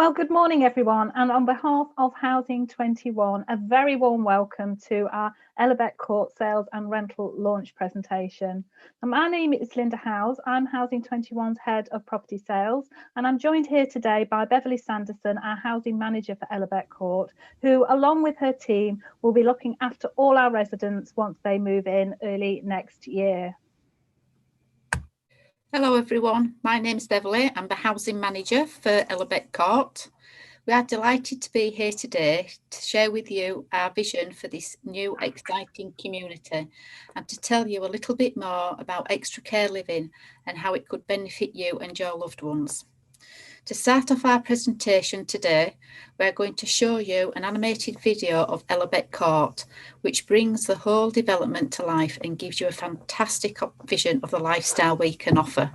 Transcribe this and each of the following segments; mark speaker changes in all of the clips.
Speaker 1: Well, good morning, everyone. And on behalf of Housing 21, a very warm welcome to our Eller Beck Court sales and rental launch presentation. And my name is Linda Howes. I'm Housing 21's Head of Property Sales, and I'm joined here today by Beverly Sanderson, our Housing Manager for Eller Beck Court, who, along with her team, will be looking after all our residents once they move in early next year.
Speaker 2: Hello everyone, my name's Beverly. I'm the Housing Manager for Eller Beck Court. We are delighted to be here today to share with you our vision for this new exciting community and to tell you a little bit more about extra care living and how it could benefit you and your loved ones. To start off our presentation today, we're going to show you an animated video of Eller Beck Court, which brings the whole development to life and gives you a fantastic vision of the lifestyle we can offer.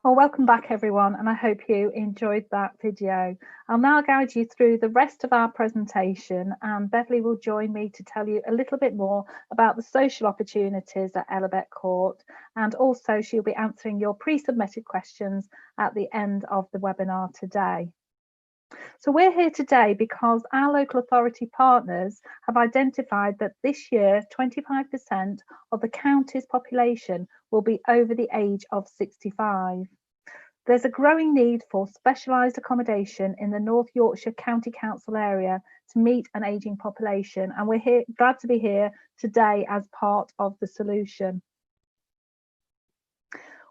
Speaker 1: Well, welcome back everyone, and I hope you enjoyed that video. I'll now guide you through the rest of our presentation, and Beverly will join me to tell you a little bit more about the social opportunities at Eller Beck Court, and also she'll be answering your pre-submitted questions at the end of the webinar today. So we're here today because our local authority partners have identified that this year 25% of the county's population will be over the age of 65. There's a growing need for specialised accommodation in the North Yorkshire County Council area to meet an ageing population, and we're glad to be here today as part of the solution.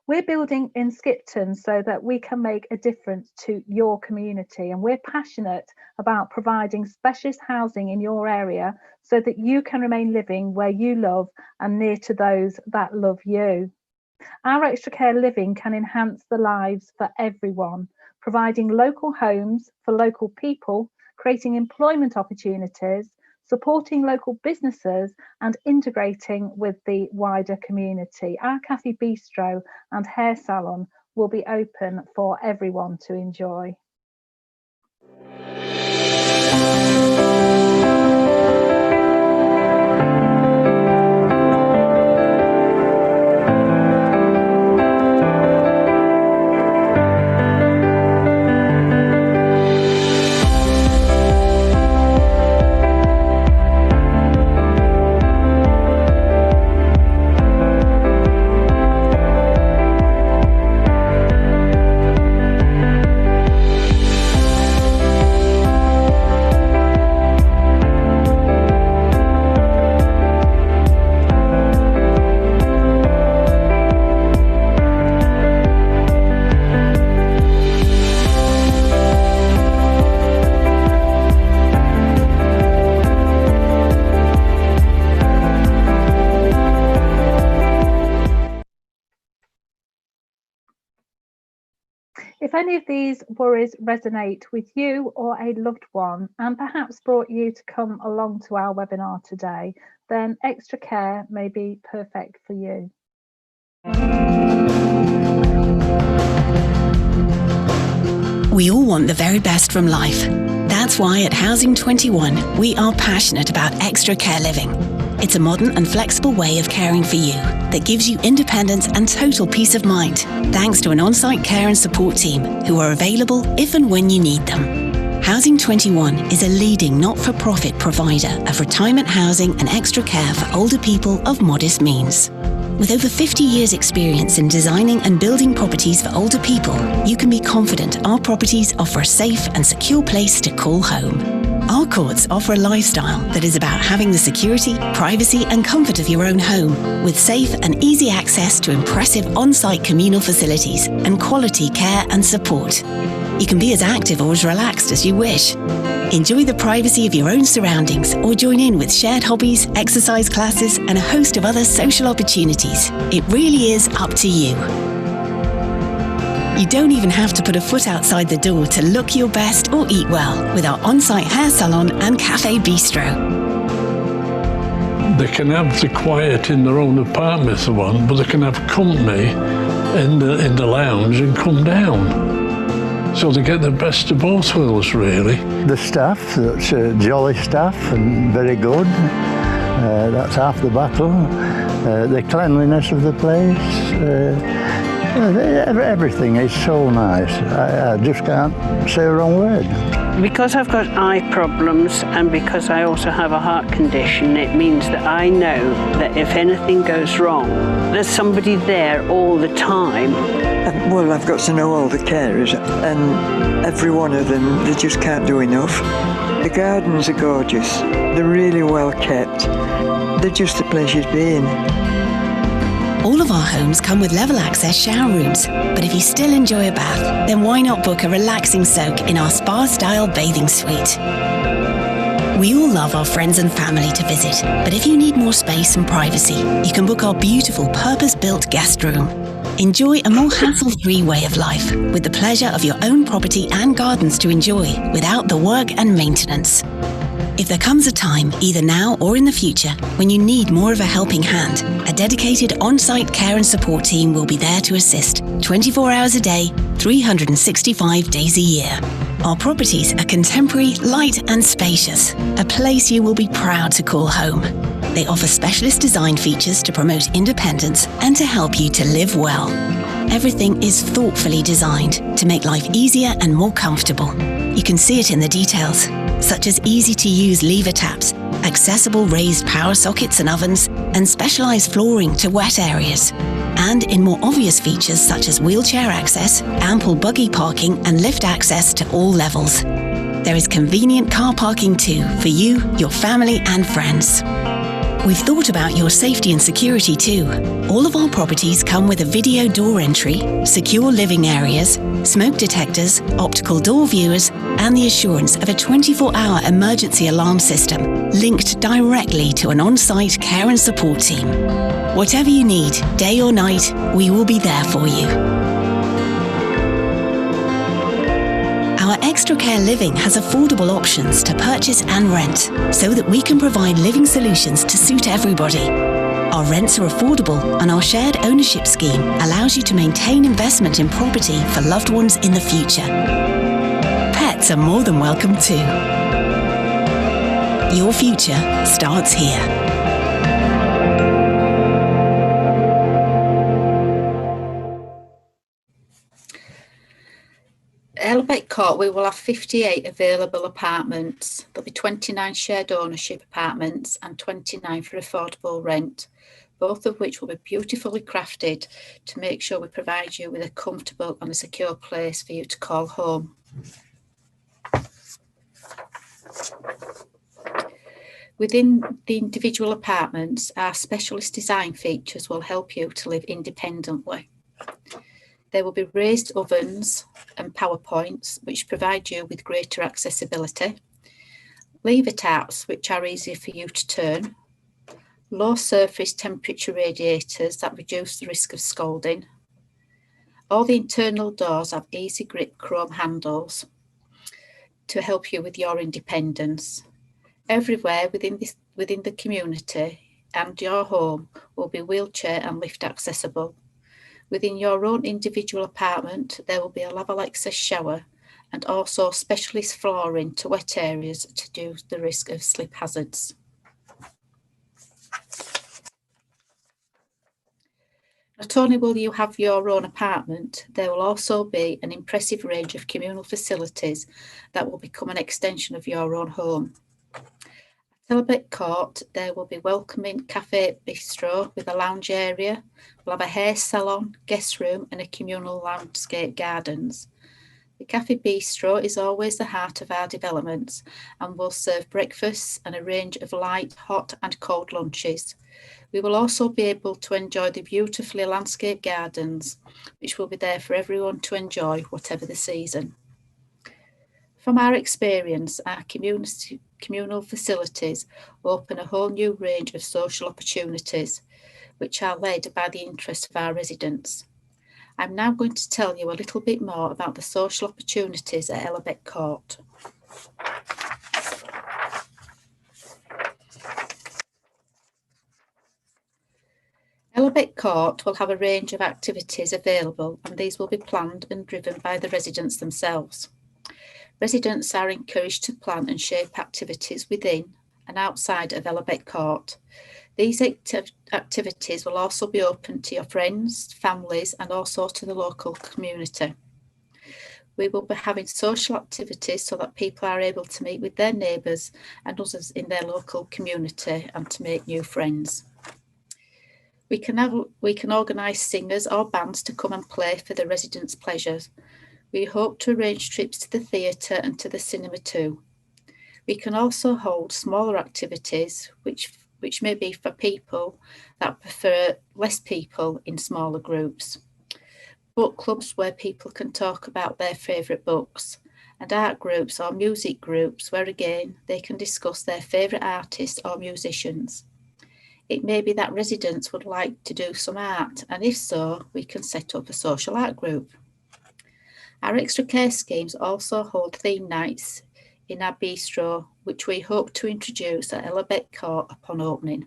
Speaker 1: We're building in Skipton so that we can make a difference to your community, and we're passionate about providing specialist housing in your area so that you can remain living where you love and near to those that love you. Our extra care living can enhance the lives for everyone, providing local homes for local people, creating employment opportunities, supporting local businesses and integrating with the wider community. Our cafe bistro and hair salon will be open for everyone to enjoy. If any of these worries resonate with you or a loved one and perhaps brought you to come along to our webinar today, then extra care may be perfect for you.
Speaker 3: We all want the very best from life. That's why at Housing 21, we are passionate about extra care living. It's a modern and flexible way of caring for you that gives you independence and total peace of mind, thanks to an on-site care and support team who are available if and when you need them. Housing 21 is a leading not-for-profit provider of retirement housing and extra care for older people of modest means. With over 50 years' experience in designing and building properties for older people, you can be confident our properties offer a safe and secure place to call home. Our courts offer a lifestyle that is about having the security, privacy and comfort of your own home, with safe and easy access to impressive on-site communal facilities and quality care and support. You can be as active or as relaxed as you wish. Enjoy the privacy of your own surroundings or join in with shared hobbies, exercise classes and a host of other social opportunities. It really is up to you. You don't even have to put a foot outside the door to look your best or eat well with our on-site hair salon and cafe bistro.
Speaker 4: They can have the quiet in their own apartment if they want, but they can have company in the lounge and come down. So they get the best of both worlds, really.
Speaker 5: The staff, that's jolly staff and very good. That's half the battle. The cleanliness of the place. Everything is so nice. I just can't say a wrong word.
Speaker 6: Because I've got eye problems and because I also have a heart condition, it means that I know that if anything goes wrong, there's somebody there all the time.
Speaker 7: Well, I've got to know all the carers, and every one of them, they just can't do enough. The gardens are gorgeous. They're really well kept. They're just a pleasure to be in.
Speaker 3: All of our homes come with level access shower rooms, but if you still enjoy a bath, then why not book a relaxing soak in our spa-style bathing suite? We all love our friends and family to visit, but if you need more space and privacy, you can book our beautiful purpose-built guest room. Enjoy a more hassle-free way of life, with the pleasure of your own property and gardens to enjoy, without the work and maintenance. If there comes a time, either now or in the future, when you need more of a helping hand, a dedicated on-site care and support team will be there to assist, 24 hours a day, 365 days a year. Our properties are contemporary, light and spacious, a place you will be proud to call home. They offer specialist design features to promote independence and to help you to live well. Everything is thoughtfully designed to make life easier and more comfortable. You can see it in the details, such as easy-to-use lever taps, accessible raised power sockets and ovens, and specialised flooring to wet areas. And in more obvious features such as wheelchair access, ample buggy parking and lift access to all levels. There is convenient car parking too for you, your family and friends. We've thought about your safety and security too. All of our properties come with a video door entry, secure living areas, smoke detectors, optical door viewers, and the assurance of a 24-hour emergency alarm system linked directly to an on-site care and support team. Whatever you need, day or night, we will be there for you. Our Extra Care Living has affordable options to purchase and rent, so that we can provide living solutions to suit everybody. Our rents are affordable, and our shared ownership scheme allows you to maintain investment in property for loved ones in the future. Pets are more than welcome too. Your future starts here.
Speaker 2: Eller Beck Court, we will have 58 available apartments. There'll be 29 shared ownership apartments and 29 for affordable rent, both of which will be beautifully crafted to make sure we provide you with a comfortable and a secure place for you to call home. Within the individual apartments, our specialist design features will help you to live independently. There will be raised ovens and power points, which provide you with greater accessibility, lever taps, which are easier for you to turn, low surface temperature radiators that reduce the risk of scalding. All the internal doors have easy grip chrome handles to help you with your independence. Everywhere within the community and your home will be wheelchair and lift accessible. Within your own individual apartment, there will be a level access shower and also specialist flooring to wet areas to reduce the risk of slip hazards. Not only will you have your own apartment, there will also be an impressive range of communal facilities that will become an extension of your own home. At Eller Beck Court, there will be welcoming cafe bistro with a lounge area. We'll have a hair salon, guest room and a communal landscape gardens. The cafe bistro is always the heart of our developments and will serve breakfasts and a range of light, hot and cold lunches. We will also be able to enjoy the beautifully landscaped gardens, which will be there for everyone to enjoy, whatever the season. From our experience, our communal facilities open a whole new range of social opportunities, which are led by the interest of our residents. I'm now going to tell you a little bit more about the social opportunities at Eller Beck Court. Eller Beck Court will have a range of activities available, and these will be planned and driven by the residents themselves. Residents are encouraged to plan and shape activities within and outside of Eller Beck Court. These activities will also be open to your friends, families and also to the local community. We will be having social activities so that people are able to meet with their neighbours and others in their local community and to make new friends. We can organise singers or bands to come and play for the residents' pleasures. We hope to arrange trips to the theatre and to the cinema too. We can also hold smaller activities which may be for people that prefer less people in smaller groups. Book clubs where people can talk about their favourite books, and art groups or music groups where again they can discuss their favourite artists or musicians. It may be that residents would like to do some art, and if so, we can set up a social art group. Our extra care schemes also hold theme nights in our bistro, which we hope to introduce at Eller Beck Court upon opening.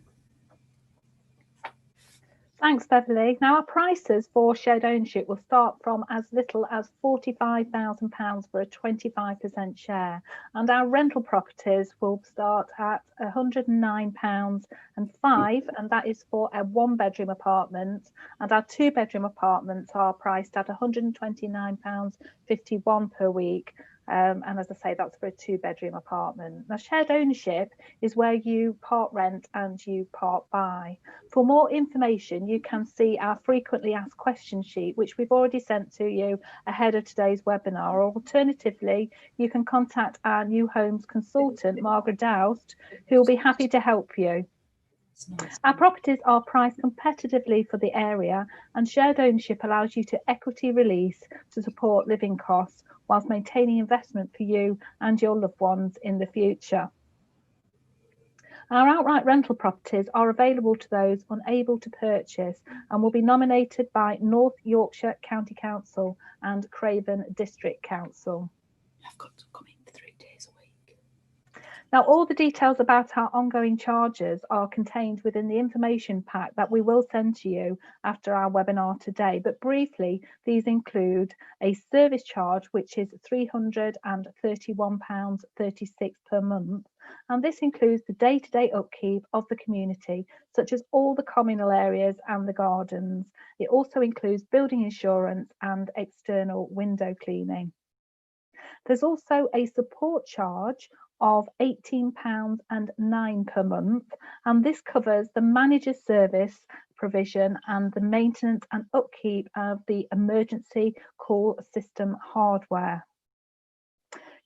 Speaker 1: Thanks, Beverly. Now, our prices for shared ownership will start from as little as £45,000 for a 25% share, and our rental properties will start at £109.05, and that is for a one-bedroom apartment, and our two-bedroom apartments are priced at £129.51 per week. And as I say, that's for a two-bedroom apartment. Now, shared ownership is where you part rent and you part buy. For more information, you can see our frequently asked question sheet, which we've already sent to you ahead of today's webinar. Or alternatively, you can contact our new homes consultant, Margaret Doust, who will be happy to help you. Our properties are priced competitively for the area, and shared ownership allows you to equity release to support living costs whilst maintaining investment for you and your loved ones in the future. Our outright rental properties are available to those unable to purchase and will be nominated by North Yorkshire County Council and Craven District Council.
Speaker 2: I've got to come in 3 days a week.
Speaker 1: Now, all the details about our ongoing charges are contained within the information pack that we will send to you after our webinar today. But briefly, these include a service charge, which is £331.36 per month. And this includes the day-to-day upkeep of the community, such as all the communal areas and the gardens. It also includes building insurance and external window cleaning. There's also a support charge of £18.09 per month, and this covers the manager's service provision and the maintenance and upkeep of the emergency call system hardware.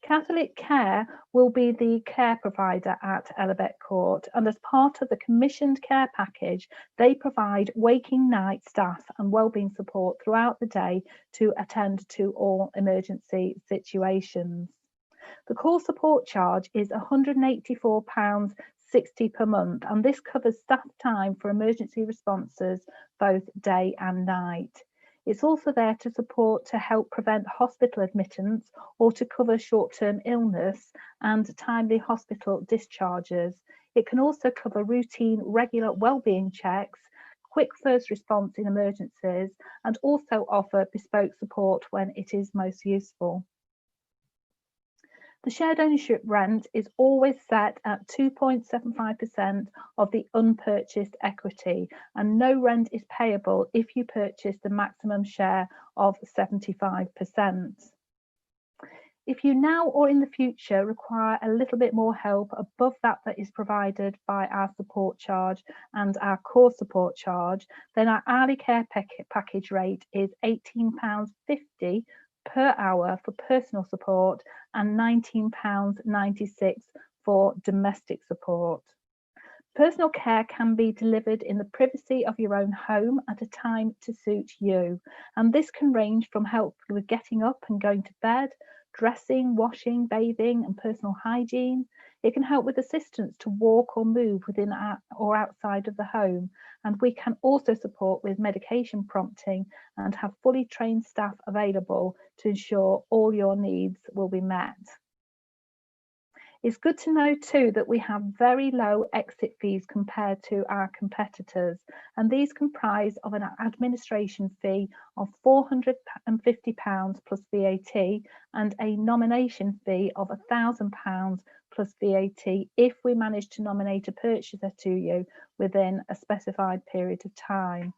Speaker 1: Catholic Care will be the care provider at Eller Beck Court, and as part of the commissioned care package, they provide waking night staff and wellbeing support throughout the day to attend to all emergency situations. The call support charge is £184.60 per month, and this covers staff time for emergency responses both day and night. It's also there to support to help prevent hospital admittance or to cover short-term illness and timely hospital discharges. It can also cover routine, regular wellbeing checks, quick first response in emergencies, and also offer bespoke support when it is most useful. The shared ownership rent is always set at 2.75% of the unpurchased equity, and no rent is payable if you purchase the maximum share of 75%. If you now or in the future require a little bit more help above that is provided by our support charge and our core support charge, then our hourly care package rate is £18.50 per hour for personal support and £19.96 for domestic support. Personal care can be delivered in the privacy of your own home at a time to suit you, and this can range from help with getting up and going to bed, dressing, washing, bathing and personal hygiene. It can help with assistance to walk or move within or outside of the home, and we can also support with medication prompting and have fully trained staff available to ensure all your needs will be met. It's good to know too that we have very low exit fees compared to our competitors, and these comprise of an administration fee of £450 plus VAT and a nomination fee of £1,000 plus VAT if we manage to nominate a purchaser to you within a specified period of time.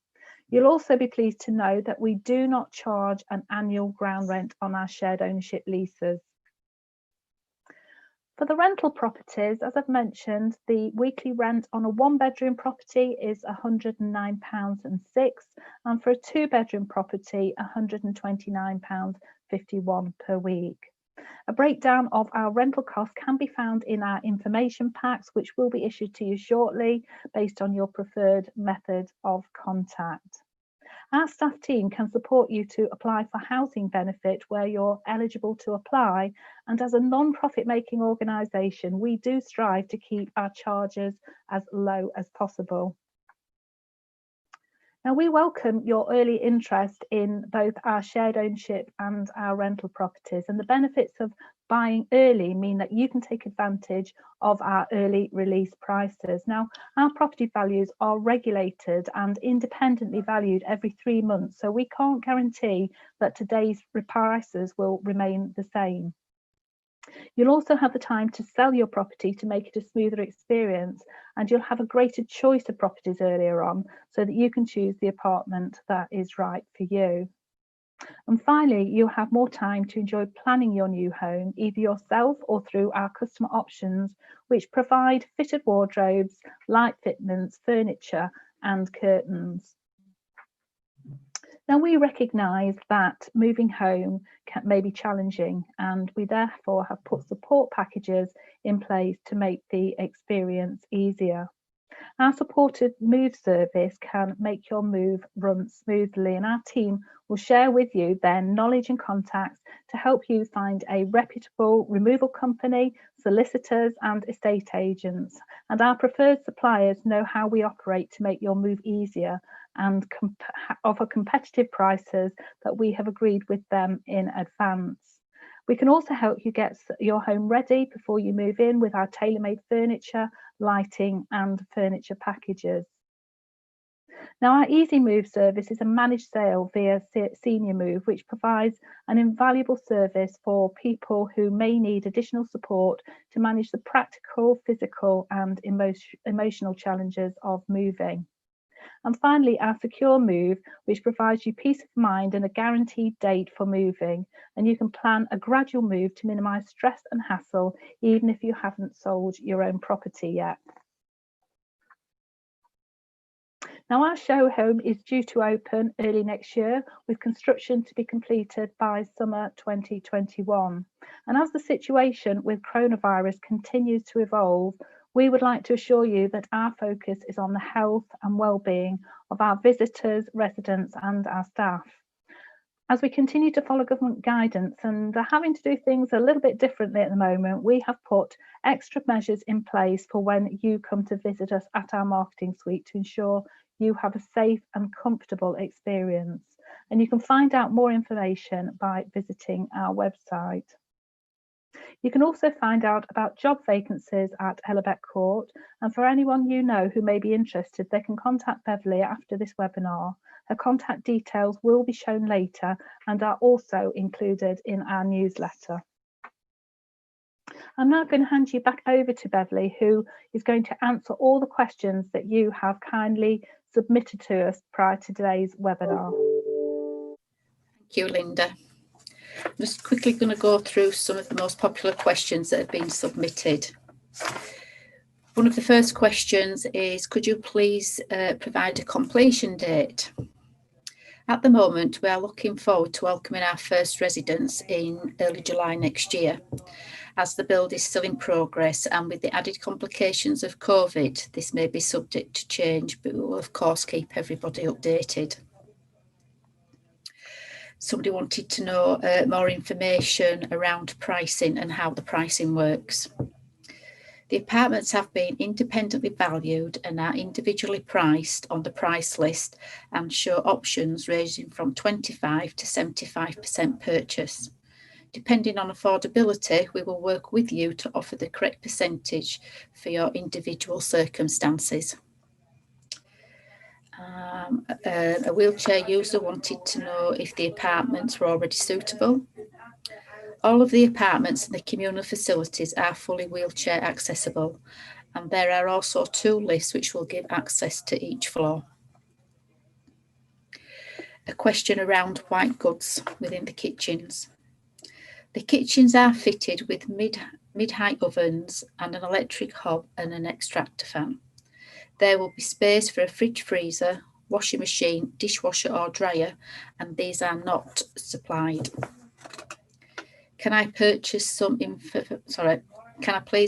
Speaker 1: You'll also be pleased to know that we do not charge an annual ground rent on our shared ownership leases. For the rental properties, as I've mentioned, the weekly rent on a one-bedroom property is £109.06, and for a two-bedroom property, £129.51 per week. A breakdown of our rental costs can be found in our information packs, which will be issued to you shortly based on your preferred method of contact. Our staff team can support you to apply for housing benefit where you're eligible to apply, and as a non-profit making organisation, we do strive to keep our charges as low as possible. Now, we welcome your early interest in both our shared ownership and our rental properties, and the benefits of buying early mean that you can take advantage of our early release prices. Now, our property values are regulated and independently valued every 3 months, so we can't guarantee that today's prices will remain the same. You'll also have the time to sell your property to make it a smoother experience, and you'll have a greater choice of properties earlier on so that you can choose the apartment that is right for you. And finally, you'll have more time to enjoy planning your new home, either yourself or through our customer options, which provide fitted wardrobes, light fitments, furniture and curtains. Now, we recognise that moving home may be challenging, and we therefore have put support packages in place to make the experience easier. Our supported move service can make your move run smoothly, and our team will share with you their knowledge and contacts to help you find a reputable removal company, solicitors and estate agents. And our preferred suppliers know how we operate to make your move easier and offer competitive prices that we have agreed with them in advance. We can also help you get your home ready before you move in with our tailor-made furniture, lighting and furniture packages. Now, our Easy Move service is a managed sale via Senior Move, which provides an invaluable service for people who may need additional support to manage the practical, physical and emotional challenges of moving. And finally, our Secure Move, which provides you peace of mind and a guaranteed date for moving, and you can plan a gradual move to minimise stress and hassle, even if you haven't sold your own property yet. Now, our show home is due to open early next year, with construction to be completed by summer 2021. And as the situation with coronavirus continues to evolve, we would like to assure you that our focus is on the health and well-being of our visitors, residents and our staff. As we continue to follow government guidance and are having to do things a little bit differently at the moment, we have put extra measures in place for when you come to visit us at our marketing suite to ensure you have a safe and comfortable experience. And you can find out more information by visiting our website. You can also find out about job vacancies at Eller Beck Court, and for anyone you know who may be interested, they can contact Beverly after this webinar. Her contact details will be shown later and are also included in our newsletter. I'm now going to hand you back over to Beverly, who is going to answer all the questions that you have kindly submitted to us prior to today's webinar.
Speaker 2: Thank you, Linda. I'm just quickly going to go through some of the most popular questions that have been submitted. One of the first questions is, could you please provide a completion date? At the moment, we are looking forward to welcoming our first residents in early July next year. As the build is still in progress, and with the added complications of COVID, this may be subject to change, but we will of course keep everybody updated. Somebody wanted to know more information around pricing and how the pricing works. The apartments have been independently valued and are individually priced on the price list and show options ranging from 25 to 75% purchase. Depending on affordability, we will work with you to offer the correct percentage for your individual circumstances. A wheelchair user wanted to know if the apartments were already suitable. All of the apartments and the communal facilities are fully wheelchair accessible, and there are also 2 lifts which will give access to each floor. A question around white goods within the kitchens. The kitchens are fitted with mid-height ovens and an electric hob and an extractor fan. There will be space for a fridge, freezer, washing machine, dishwasher or dryer, and these are not supplied. Can I please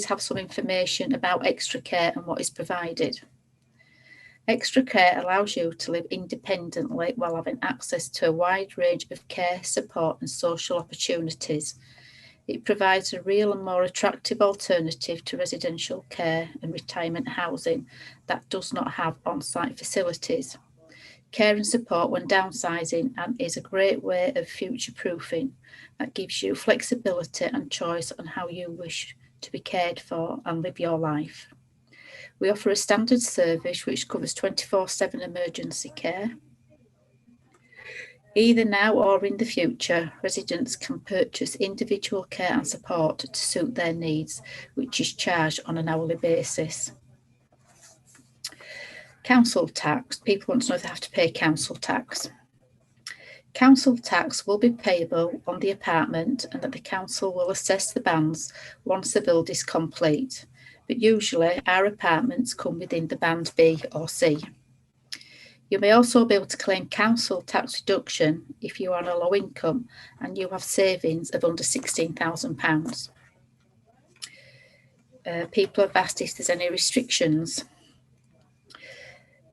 Speaker 2: have some information about extra care and what is provided? Extra care allows you to live independently while having access to a wide range of care, support and social opportunities. It provides a real and more attractive alternative to residential care and retirement housing that does not have on-site facilities. Care and support when downsizing and is a great way of future-proofing that gives you flexibility and choice on how you wish to be cared for and live your life. We offer a standard service which covers 24/7 emergency care. Either now or in the future, residents can purchase individual care and support to suit their needs, which is charged on an hourly basis. Council tax. People want to know if they have to pay council tax. Council tax will be payable on the apartment and that the council will assess the bands once the build is complete. But usually our apartments come within the band B or C. You may also be able to claim council tax reduction if you are on a low income and you have savings of under £16,000. People have asked if there's any restrictions.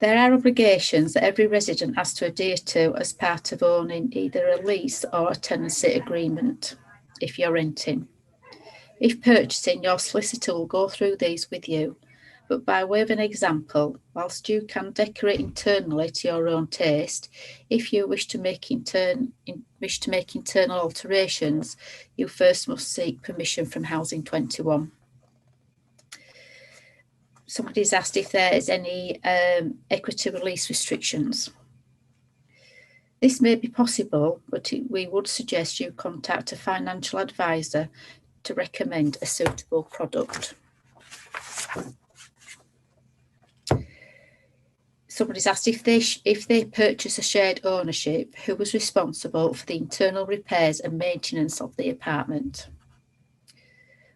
Speaker 2: There are obligations that every resident has to adhere to as part of owning either a lease or a tenancy agreement if you're renting. If purchasing, your solicitor will go through these with you, but by way of an example, whilst you can decorate internally to your own taste, if you wish to make internal alterations, you first must seek permission from Housing 21. Somebody's asked if there is any equity release restrictions. This may be possible, but we would suggest you contact a financial advisor to recommend a suitable product. Somebody's asked if they purchase a shared ownership, who was responsible for the internal repairs and maintenance of the apartment.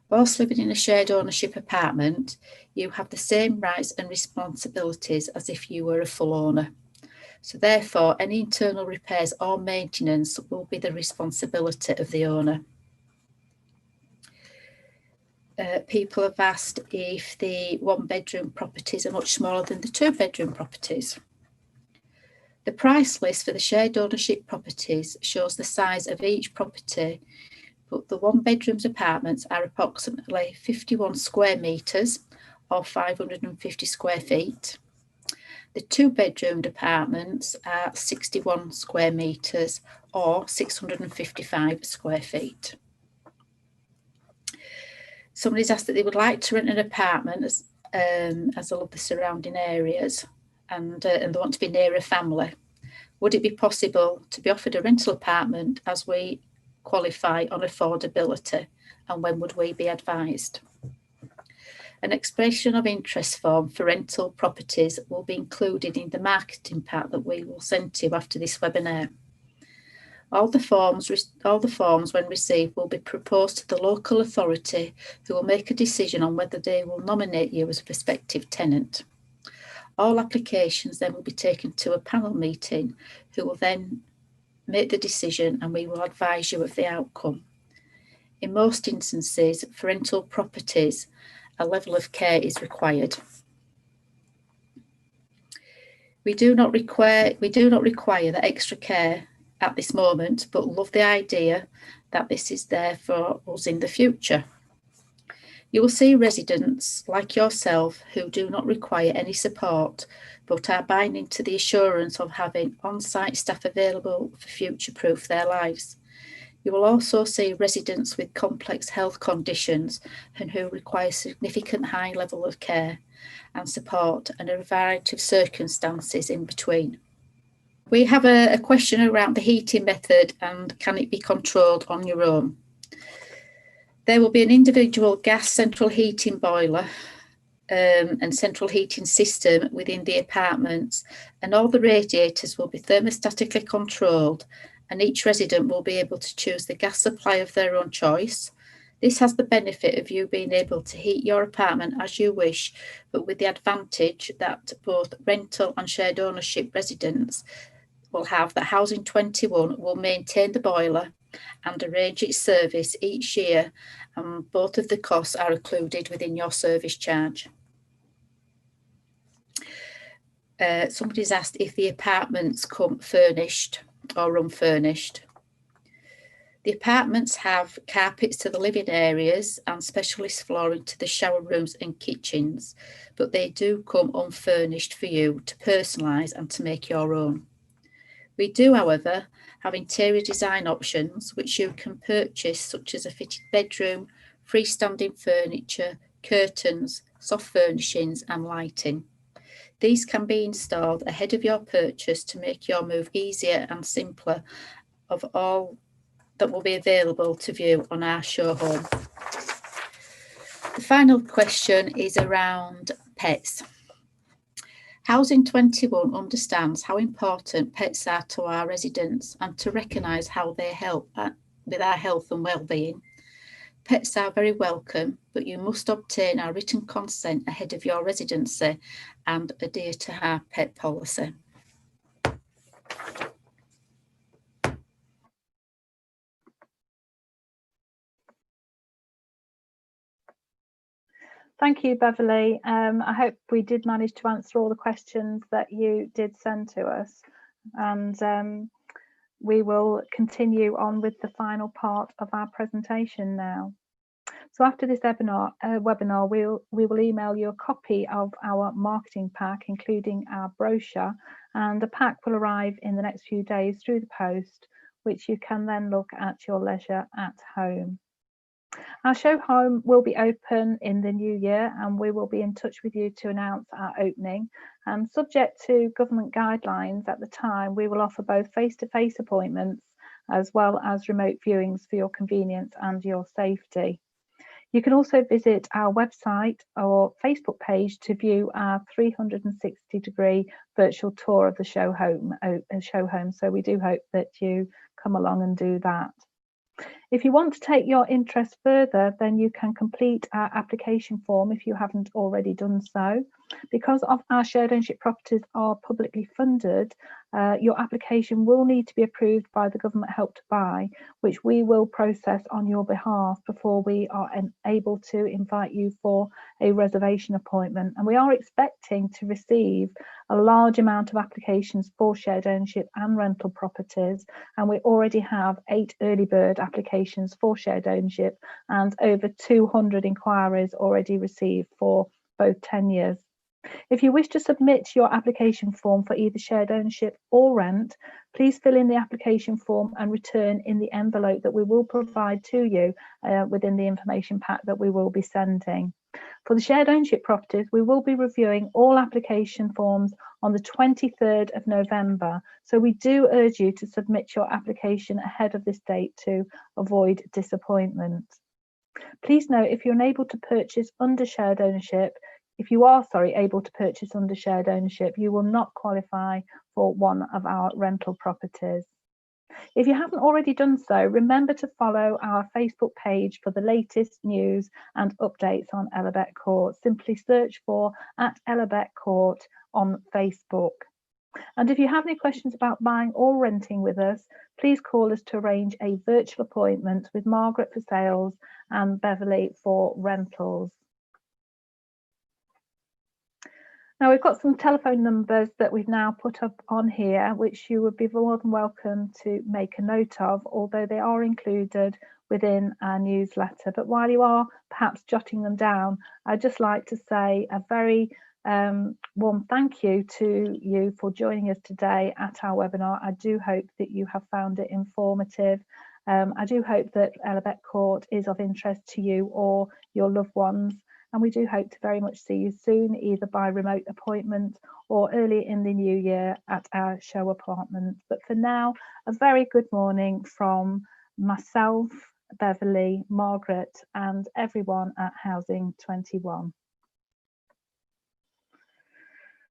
Speaker 2: Whilst living in a shared ownership apartment, you have the same rights and responsibilities as if you were a full owner. So therefore, any internal repairs or maintenance will be the responsibility of the owner. People have asked if the 1-bedroom properties are much smaller than the 2-bedroom properties. The price list for the shared ownership properties shows the size of each property, but the 1-bedroom apartments are approximately 51 square metres or 550 square feet. The 2-bedroom apartments are 61 square metres or 655 square feet. Somebody's asked that they would like to rent an apartment as they love the surrounding areas and they want to be near a family. Would it be possible to be offered a rental apartment as we qualify on affordability, and when would we be advised? An expression of interest form for rental properties will be included in the marketing pack that we will send to you after this webinar. All the forms when received will be proposed to the local authority, who will make a decision on whether they will nominate you as a prospective tenant. All applications then will be taken to a panel meeting, who will then make the decision, and we will advise you of the outcome. In most instances, for rental properties, a level of care is required. We do not require that extra care at this moment, but love the idea that this is there for us in the future. You will see residents like yourself who do not require any support, but are buying into the assurance of having on-site staff available for future-proof their lives. You will also see residents with complex health conditions and who require significant high level of care and support, and a variety of circumstances in between. We have a question around the heating method and can it be controlled on your own? There will be an individual gas central heating boiler and central heating system within the apartments, and all the radiators will be thermostatically controlled, and each resident will be able to choose the gas supply of their own choice. This has the benefit of you being able to heat your apartment as you wish, but with the advantage that both rental and shared ownership residents will have that Housing 21 will maintain the boiler and arrange its service each year, and both of the costs are included within your service charge. Somebody's asked if the apartments come furnished or unfurnished. The apartments have carpets to the living areas and specialist flooring to the shower rooms and kitchens, but they do come unfurnished for you to personalise and to make your own. We do, however, have interior design options which you can purchase, such as a fitted bedroom, freestanding furniture, curtains, soft furnishings and lighting. These can be installed ahead of your purchase to make your move easier and simpler, of all that will be available to view on our show home. The final question is around pets. Housing 21 understands how important pets are to our residents and to recognise how they help with our health and well-being. Pets are very welcome, but you must obtain our written consent ahead of your residency and adhere to our pet policy.
Speaker 1: Thank you, Beverly. I hope we did manage to answer all the questions that you did send to us, and we will continue on with the final part of our presentation now. So after this webinar, we will email you a copy of our marketing pack, including our brochure, and the pack will arrive in the next few days through the post, which you can then look at your leisure at home. Our show home will be open in the new year, and we will be in touch with you to announce our opening. And subject to government guidelines at the time, we will offer both face-to-face appointments as well as remote viewings for your convenience and your safety. You can also visit our website or Facebook page to view our 360-degree virtual tour of the show home. So we do hope that you come along and do that. If you want to take your interest further, then you can complete our application form if you haven't already done so. Because of our shared ownership properties are publicly funded, your application will need to be approved by the Government Help to Buy, which we will process on your behalf before we are able to invite you for a reservation appointment. And we are expecting to receive a large amount of applications for shared ownership and rental properties, and we already have 8 early bird applications for shared ownership and over 200 inquiries already received for both tenures. If you wish to submit your application form for either shared ownership or rent, please fill in the application form and return in the envelope that we will provide to you within the information pack that we will be sending. For the shared ownership properties, we will be reviewing all application forms on the 23rd of November. So we do urge you to submit your application ahead of this date to avoid disappointment. Please note, if you're unable to purchase under shared ownership, if you are, able to purchase under shared ownership, you will not qualify for one of our rental properties. If you haven't already done so, remember to follow our Facebook page for the latest news and updates on Eller Beck Court. Simply search for @Eller Beck Court on Facebook. And if you have any questions about buying or renting with us, please call us to arrange a virtual appointment with Margaret for sales and Beverly for rentals. Now, we've got some telephone numbers that we've now put up on here, which you would be more than welcome to make a note of, although they are included within our newsletter. But while you are perhaps jotting them down, I'd just like to say a very warm thank you to you for joining us today at our webinar. I do hope that you have found it informative. I do hope that Eller Beck Court is of interest to you or your loved ones. And we do hope to very much see you soon, either by remote appointment or early in the new year at our show apartment. But for now, a very good morning from myself, Beverly, Margaret, and everyone at Housing 21.